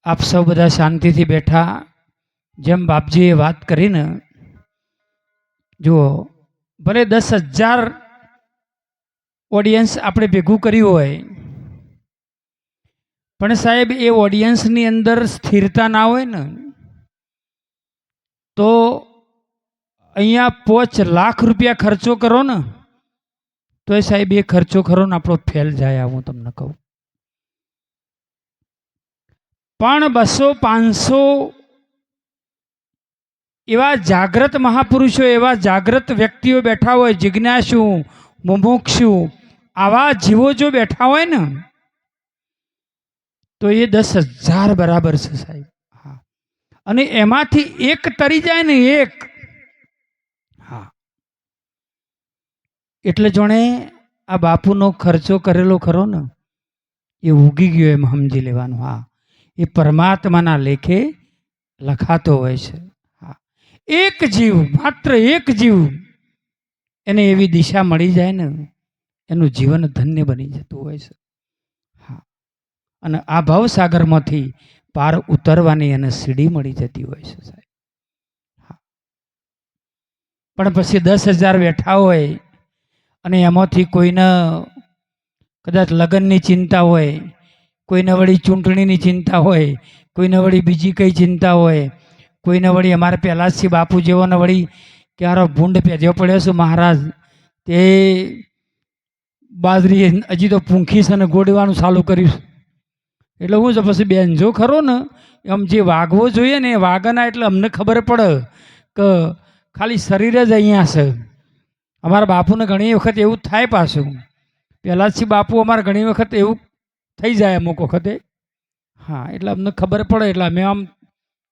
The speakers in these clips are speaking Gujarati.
આપ સૌ બધા શાંતિથી બેઠા જેમ બાપજીએ વાત કરીને જુઓ ભલે 10,000 ઓડિયન્સ આપણે ભેગું કર્યું હોય પણ સાહેબ એ ઓડિયન્સની અંદર સ્થિરતા ના હોય ને તો અહીંયા 5 લાખ રૂપિયા ખર્ચો કરો ને તો એ સાહેબ એ ખર્ચો ખરો ને આપણો ફેલ જાય હું તમને કહું. પણ 200-500 એવા જાગ્રત મહાપુરુષો એવા જાગ્રત વ્યક્તિઓ બેઠા હોય, જિજ્ઞાસુ મુમુક્ષુ આવા જીવો જો બેઠા હોય ને તો એ 10,000 બરાબર છે સાહેબ. હા, અને એમાંથી એક તરી જાય ને એક, હા, એટલે જોણે આ બાપુનો ખર્ચો કરેલો ખરો ને એ ઉગી ગયો એમ સમજી લેવાનું. હા, એ પરમાત્માના લેખે લખાતો હોય છે. હા, એક જીવ, માત્ર એક જીવ એને એવી દિશા મળી જાય ને એનું જીવન ધન્ય બની જતું હોય છે. હા, અને આ ભવસાગરમાંથી પાર ઉતરવાની એને સીડી મળી જતી હોય છે સાહેબ. હા, પણ પછી 10,000 બેઠા હોય અને એમાંથી કોઈને કદાચ લગ્નની ચિંતા હોય, કોઈને વળી ચૂંટણીની ચિંતા હોય, કોઈને વળી બીજી કઈ ચિંતા હોય, કોઈને વળી અમારે પહેલાંથી બાપુ જેવોને વળી ક્યારો ભૂંડ પેધ્યો પડ્યો છે મહારાજ, તે બાજરી હજી તો પૂંખી છે ને ગોડવાનું ચાલુ કર્યું. એટલે હું છે પછી બેન જો ખરો ને એમ જે વાગવો જોઈએ ને એ વાગના, એટલે અમને ખબર પડે કે ખાલી શરીર જ અહીંયા છે. અમારા બાપુને ઘણી વખત એવું થાય પાછું, પહેલાંથી બાપુ અમારે ઘણી વખત એવું થઈ જાય અમુક વખતે. હા, એટલે અમને ખબર પડે એટલે અમે આમ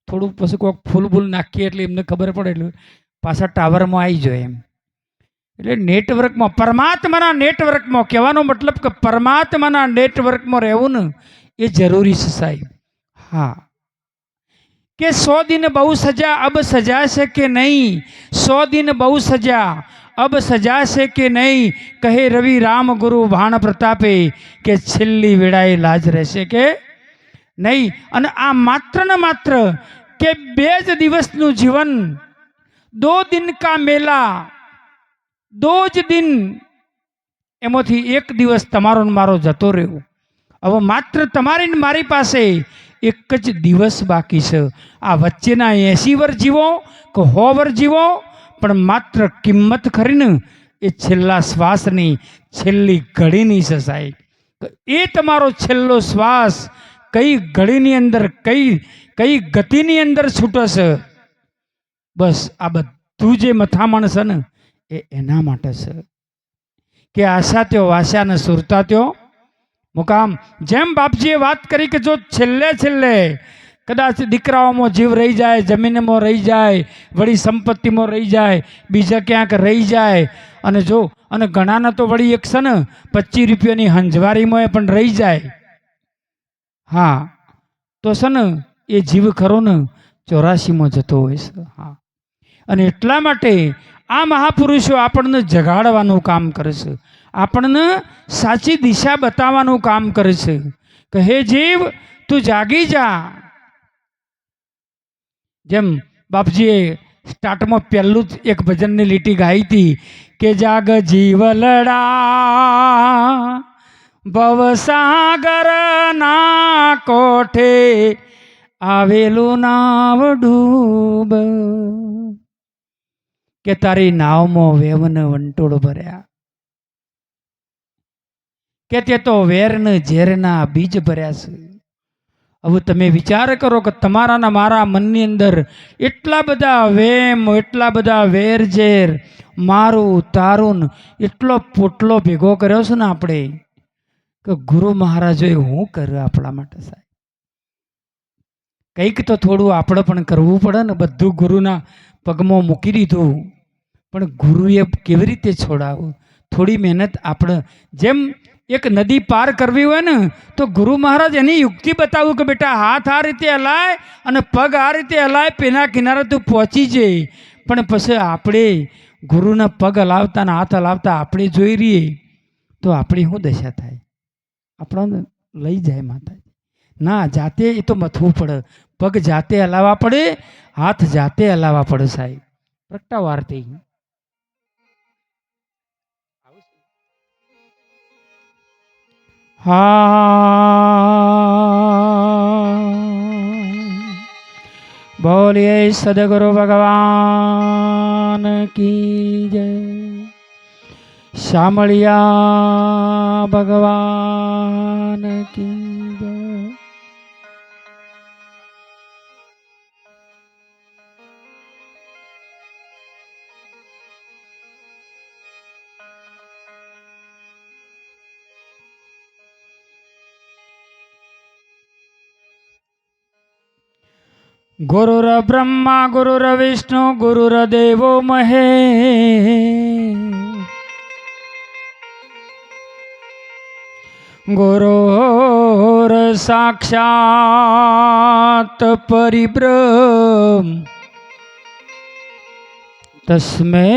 થોડુંક પછી કોઈક ફૂલ બૂલ નાખીએ એટલે એમને ખબર પડે એટલે પાછા ટાવરમાં આવી જાય એમ. એટલે નેટવર્કમાં, પરમાત્માના નેટવર્કમાં, કહેવાનો મતલબ કે પરમાત્માના નેટવર્કમાં રહેવું ને એ જરૂરી છે સાહેબ. હા, કે 100 दिन बहु सजा अब सजा से કે નહીં, 100 दिन बहु सजा अब सजा से કે નહીં, કહે રવિ રામ ગુરુ ભાણ પ્રતાપે કે છેલ્લી વેળાએ લાજ રહેશે કે નહીં. અને આ માત્ર ને માત્ર કે 2 જ દિવસનું જીવન, 2 दिन का मेला, 2 જ દિન, એમાંથી 1 દિવસ તમારો ને મારો જતો રહ્યો. હવે માત્ર તમારી ને મારી પાસે 1 જ દિવસ બાકી છે. આ વચ્ચેના 80 વર્ષ જીવો કે 100 વર્ષ જીવો, પણ માત્ર કિંમત ખરીને એ છેલ્લા શ્વાસની, છેલ્લી ઘડીની છે સાહેબ. એ તમારો છેલ્લો શ્વાસ કઈ ઘડીની અંદર, કઈ ગતિની અંદર છૂટે છે, બસ આ બધું જે મથામણ છે ને એ એના માટે છે કે આશા ત્યો વાસ્યા ને સુરતા ત્યો મુકામ. જેમ બાપજીએ વાત કરી કે જો છેલ્લે કદાચ દીકરાઓમાં જીવ રહી જાય, જમીનમાં રહી જાય, વળી સંપત્તિમાં રહી જાય, બીજા ક્યાંક રહી જાય, અને જો અને ઘણાના તો વળી એક છે ને 25 રૂપિયાની હંજવારીમાં પણ રહી જાય. હા, તો છે ને એ જીવ ખરો ને 84માં જતો હોય છે. હા, અને એટલા માટે આ મહાપુરુષો આપણને જગાડવાનું કામ કરે છે, આપણને સાચી દિશા બતાવવાનું કામ કરે છે કે હે જીવ તું જાગી જા. જેમ બાપજીએ સ્ટાર્ટમાં પહેલું જ એક ભજનની લીટી ગાઈ હતી કે જાગ જીવલડા ભવસાગર ના કોઠે આવેલું નાવ ડૂબ, કે તારી નાવમાં વેવન વંટોળ ભર્યા, કે તે તો વેરન ઝેરના બીજ ભર્યા છે. હવે તમે વિચાર કરો કે તમારા ને મારા મનની અંદર એટલા બધા વેમ, એટલા બધા વેરઝેર, મારું તારું એટલો પોટલો ભેગો કર્યો છે ને આપણે, કે ગુરુ મહારાજોએ હું કર્યું આપણા માટે સાહેબ. કંઈક તો થોડું આપણે પણ કરવું પડે ને. બધું ગુરુના પગમાં મૂકી દીધું, પણ ગુરુએ કેવી રીતે છોડાવું? થોડી મહેનત આપણે, જેમ એક નદી પાર કરવી હોય ને તો ગુરુ મહારાજ એની યુક્તિ બતાવ્યું કે બેટા હાથ આ રીતે હલાય અને પગ આ રીતે હલાય, પેના કિનારે તું પહોંચી જાય. પણ પછી આપણે ગુરુના પગ હલાવતા ને હાથ હલાવતા આપણે જોઈ રહીએ તો આપણી શું દશા થાય? આપણને લઈ જાય માતાજી. ના, જાતે એ તો મથવું પડે, પગ જાતે હલાવવા પડે, હાથ જાતે હલાવવા પડે સાહેબ. પ્રગટાવો આરતી. હા, બોલીએ સદગુરુ ભગવાન કી જય, શામળિયા ભગવાન કી જય. गुरुर ब्रह्मा गुरुर विष्णु गुरुर देवो महे, गुरुर साक्षात् परिब्रह्म तस्मै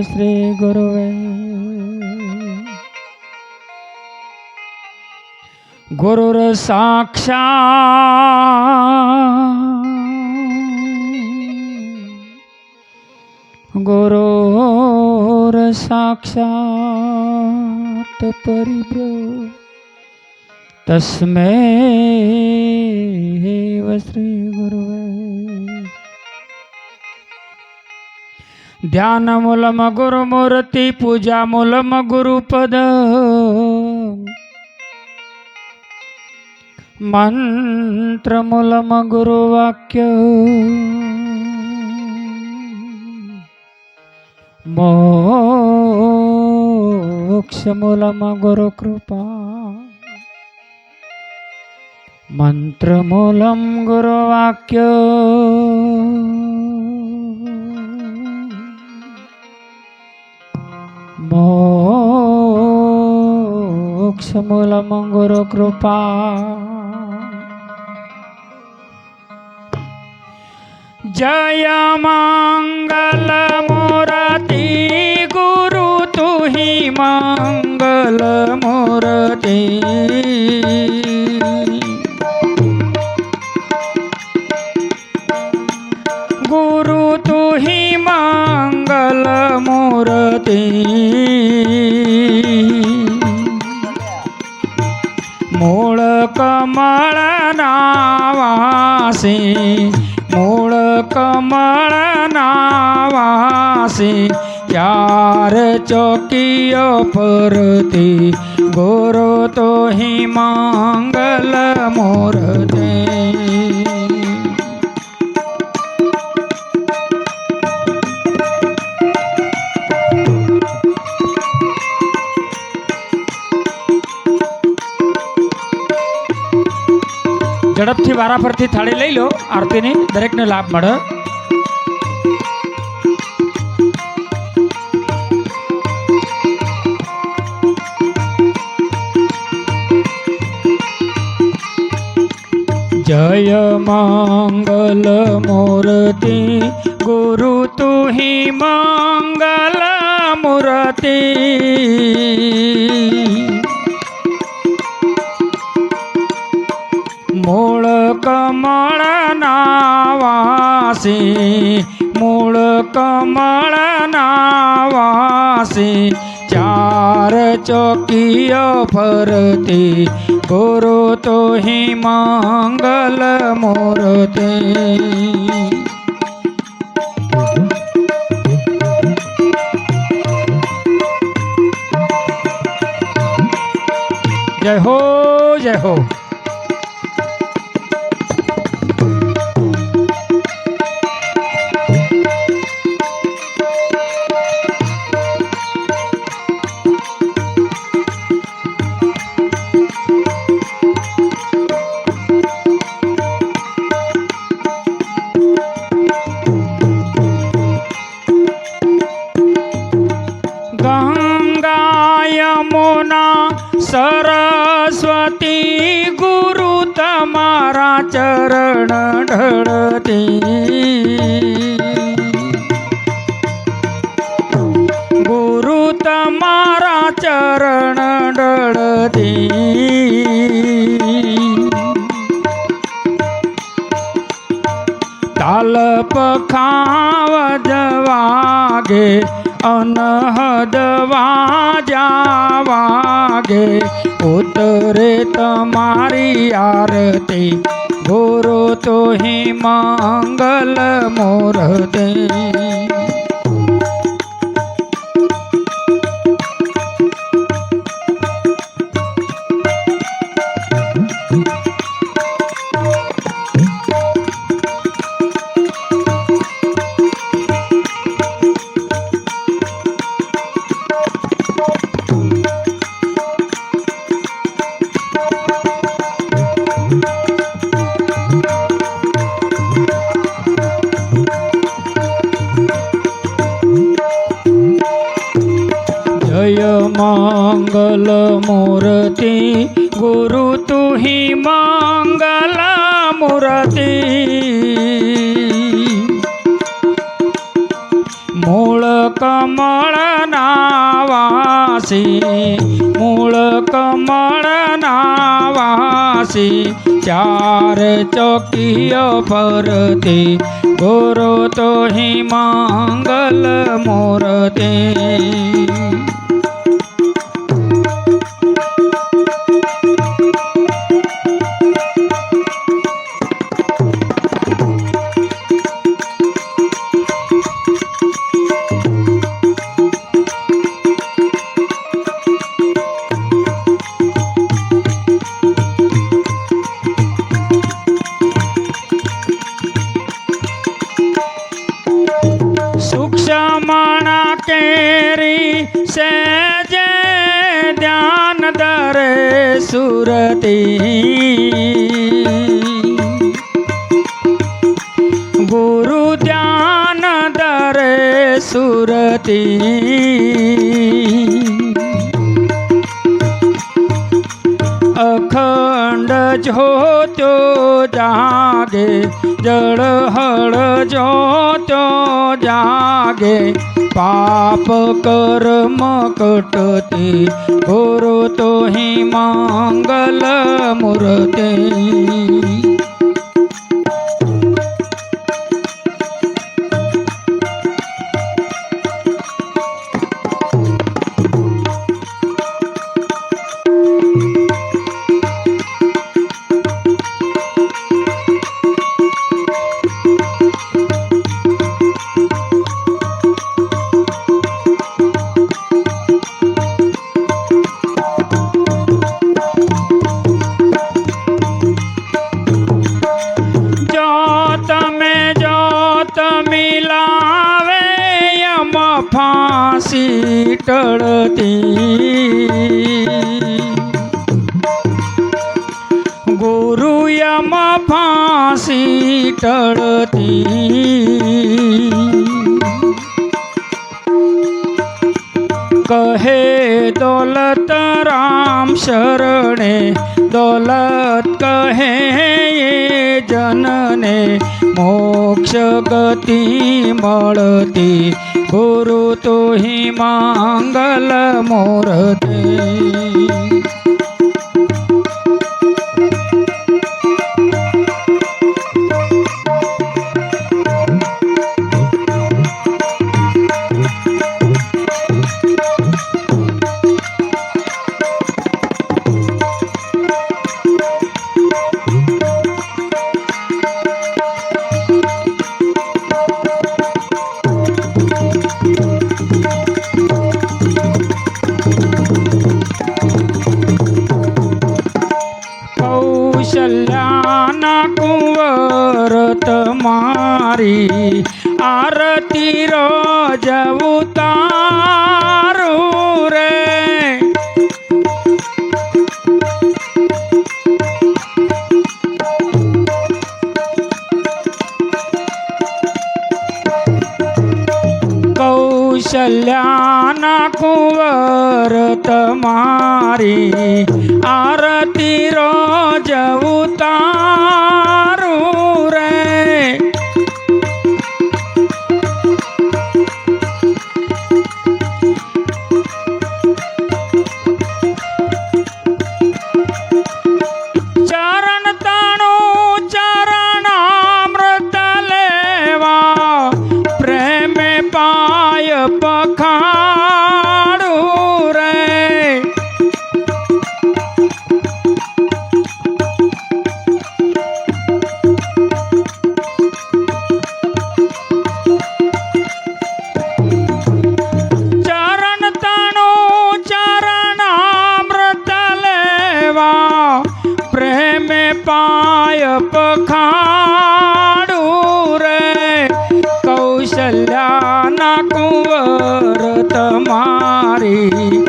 श्री गुरुवे. गुरुर साक्षात् गुरुर साक्षात् परिब्रह्म तस्मै श्री गुरुवे. ध्यान मूलम गुरुमूर्ति पूजा मूलम गुरुपद, मंत्र मूलम गुरुवाक्य, मोक्ष मूलम गुरु कृपा, मंत्र मूलम गुरुवाक्य, मोक्ष मूलम गुरु कृपा. जय मंगल मूर्ति गुरु तू ही मंगल मूर्ति, गुरु तू ही मंगल मूर्ति, मूल कमल नावासी, मूल कमल नावासी, चार चौकियो परती, गुरु तो ही मंगल मूर्ति. ઝડપથી વારા ફરતી થાળી લઈ લો, આરતીની દરેકને લાભ મળે. जय मंगल मूर्ति गुरु तू ही मंगल मूर्ति, मूल कमल नावासी, मूल कमल नावासी, चार चौकियो फरती, गुरु तो ही मंगल मूर्ति. जय हो जय हो. गंगा यमुना सरस्वती गुरु तमारा चरण ढळती, गुरु तमारा चरण ढळती, લખાવજ વાગે અનહદ વાજા વાગે ઉતરે તમારી આરતી ગુરુ તો હિ મંગલ મૂર્તિ मंगल मूर्ति गुरु तू ही मंगल मूर्ति मूल कमल नावासी मूल कमल नावासी चार चौकिय फरती गुरु तो ही मंगल मूर्ति सूक्ष्मणा केरी से जे ध्यान दरे सुरती गुरु ध्यान दरे सुरती अखंड ज्योतो जागे जड़ हड़ ज्योतो जागे पाप कर्म कटती गुरु तो ही मंगल मूर्ति फांसी टळती गुरु यम फांसी टळती कहे दौलत राम शरणे दौलत कहे ये जनने मोक्ष गति मळती गुरु तो ही मंगल मूर्ति कौशल्याना कुंवर तुम्हारी आरती रोज उतारू रे कौशल्याना कुंवर तुम्हारी आरती रोज उतारू रे चरण तणु चरणामृत लेवा પ્રેમે પાય પખાડું રે કૌશલ્યાના કુંવર તમારી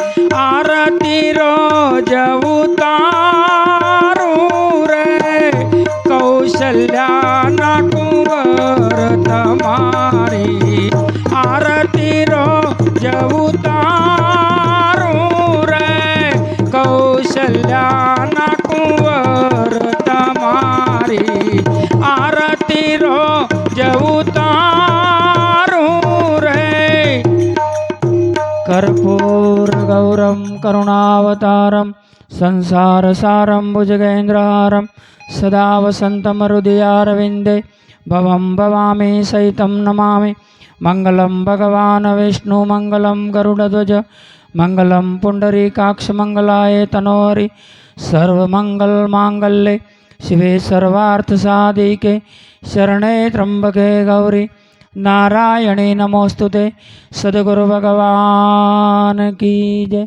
આરતી રોજ ઉતારું રે કૌશલ્યાના કુંવર તમારી આરતી રોજ ઉતારું રે કૌશલ્યાના કુંવર તમારી આરતી રોજ ઉતારું રે कर्पूर गौरम करुणावतारम संसार सारम भुजगेन्द्रहारम सदा वसंतम हृदयारविंदे भवं भवामि सहितं नमामि मंगलम भगवान विष्णु मंगलम गरुड़ध्वज मंगलम पुंडरीकाक्ष मंगलाय तनोहरि सर्वमंगल मांगल्ये शिवे सर्वार्थ साधिके शरणे त्र्यंबके गौरी नारायणे नमोस्तुते। सद्गुरु भगवान की जय।